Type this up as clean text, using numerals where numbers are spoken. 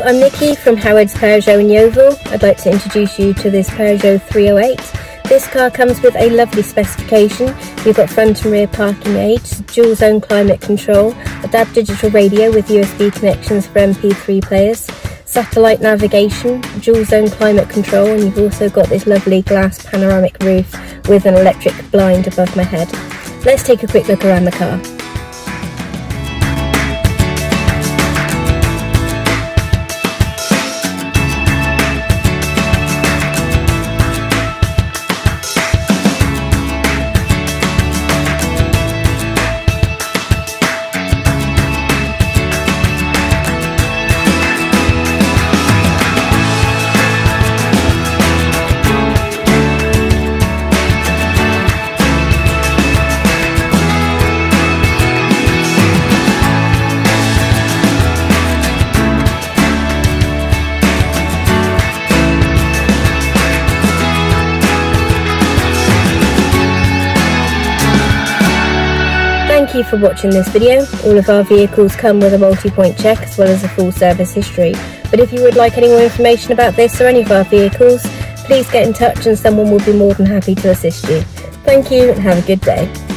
Hello, I'm Nikki from Howard's Peugeot in Yeovil. I'd like to introduce you to this Peugeot 308. This car comes with a lovely specification. You've got front and rear parking aids, dual zone climate control, a DAB digital radio with USB connections for MP3 players, satellite navigation, dual zone climate control, and you've also got this lovely glass panoramic roof with an electric blind above my head. Let's take a quick look around the car. Thank you for watching this video. All of our vehicles come with a multi-point check as well as a full service history. But if you would like any more information about this or any of our vehicles, please get in touch and someone will be more than happy to assist you. Thank you and have a good day.